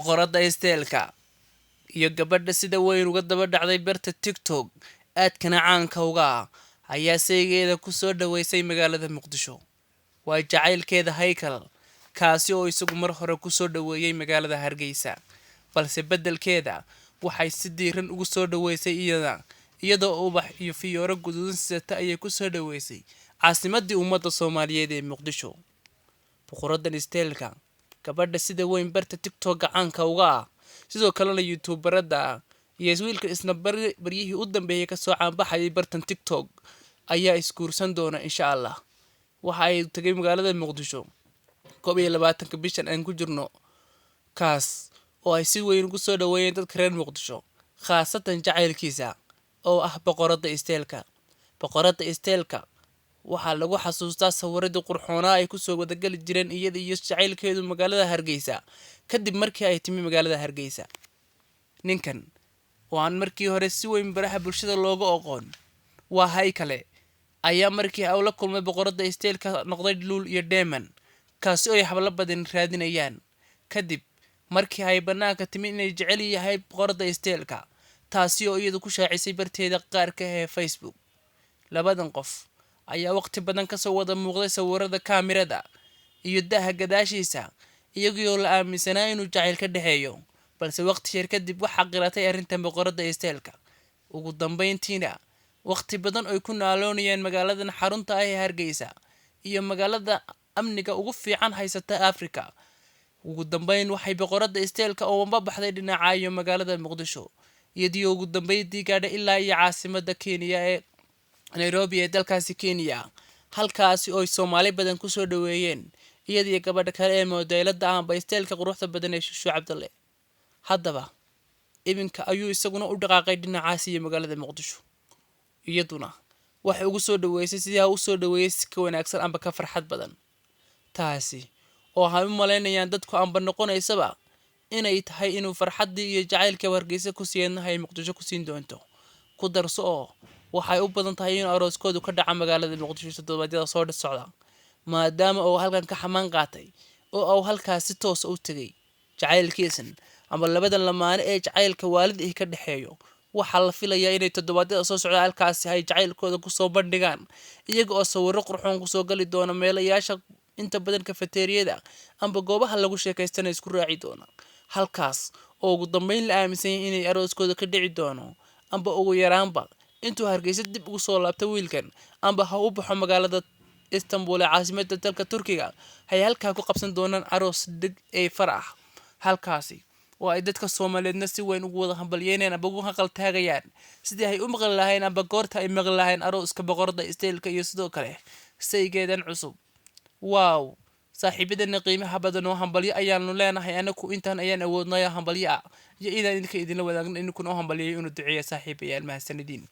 boqorada isteelka iyo gabadha sida weyn uga daba dhacday barta TikTok aadkana caanka uga ah ayaa saygeeda ku soo dhaweysay magaalada Muqdisho. Waa jacaylkeeda Haykal kaasi oo isagu mar hore ku soo dhaweeyay magaalada Hargeysa, balse beddelkeeda waxay si diiran ugu soo dhaweysay iyadoo ubax iyo fiyooro guduudan sidata ayay ku soo dhaweysay caasimadii ummadda Soomaaliyeed ee Muqdisho. boqoradan isteelka gabadha sida weyn barta TikTok caanka uga ah sidoo kalena YouTuberada iyo wiilka isna baryihii u dambeeyay ka soo caanbaxayay bartan TikTok ayaa iskuursan doona insha Allah. waxa ay tagay magaalada Muqdisho 21 bishan aan ku jirno kaas oo ay si weyn ugu soo dhaweeyeen dadka reer Muqdisho, khaasatan jacaylkiisa oo ah boqorada isteelka. boqorada isteelka waxaa lagu xasuustaa sawiradii qurxoonaa ay ku soo wadagali jireen iyada iyo jacaylkeedu magaalada Hargeysa kadib markii ay timi magaalada Hargeysa. ninkan waan markii hore si weyn baraha bulshada looga aqoon waa Haykal ayaa markii uu la kulmay boqorada isteelka noqday Luul iyo Diamond kaasi oo ay hablo badan raadinayaan kadib markii ay banaanka timi inay jecel yahay boqorada isteelka, taasi oo iyadu ku shaacisay barteeda qaarka ee Facebook. labadan qof ayaa waqti badan ka soo wada muuqday sawirada kaamirada iyo daha gadaashiisa iyagoo la aaminsanaa inuu jacayl ka dhaxeeyo, balse waqti yar kadib waxa qiratay arrintan boqorada isteelka. ugu dambeyntiina waqti badan oo ku naaloonayeen magaaladan xarunta ah ee Hargeysa iyo magaalada amniga ugu fiican haysata Afrika. ugu dambeyn waxay boqorada isteelka oo baxday dhinaca iyo magaalada Muqdisho iyadoo ugu dambeyntii gaadhay ilaa iyo caasimadda Kenya ee Nairobi ee dalkaasi Kenya, halkaasi oo Soomaali badan ku soo dhaweeyeen iyadoo gabadha kale ee modelada ah isteelka quruxda badan ee Shushu Cabdalle. haddaba ibinka ayuu isaguna u dhaqaaqay dhinacaas iyo magaalada Muqdisho, iyaduna waxay ugu soo dhaweysay sidii uu soo dhaweeyay si ka wanaagsan amba ka farxad badan, taasi oo ay u maleynayaan dadku amba noqonaysaba inay tahay inuu farxadii iyo jacaylka Hargeysa ku siinahay Muqdisho ku siin doonto. ku darso oo waxay u badan tahay in arooskoodu ka dhaca magaalada Muqdisho toddobaadyada soo socda, maadaama uu halkan ka xamaan qaatay oo uu halkaas si toos u tagay jacaylkiisan ama labadan lamaane ee jacaylka waalidii ka dhaxeeyo. waxaa la filayaa inay toddobaadyada soo socda halkaasi ay jacaylkooda ku soo bandhigaan iyaga oo sawirro qurxoon ku soo gali doona meelayaasha inta badan kafeteeriyada amba goobaha lagu sheekaystana isku raaci doona, halkaas oo ugu dambeyn la aaminsan yahay inay arooskooda ka dhici doono amba ugu yaraanba intuu Hargeysa dib ugu soo laabtay wiilkan amba ha u baxo magaalada Istanbul ee caasimadda dalka Turkiga hay halkaa ku qabsan doonaan aroos deg ee farax. halkaasi oo ay dadka Soomaaliyeedna si weyn ugu wada hambalyeynayaan amba ugu haqal taagayaan sidii ay u maqli lahayn amba goorta ay maqli lahayn arooska boqorada isteelka iyo sidoo kale saygeedan cusub. waaw saaxiibadana qiimaha badan oo hambalyo ayaanu leenahay anaku intaan ayaan awoodnaa hambalyo iyo inaan idinka idinla wadaagno inkuna hambalyo inuu duceeyo saaxiibayaal mahadsanidin.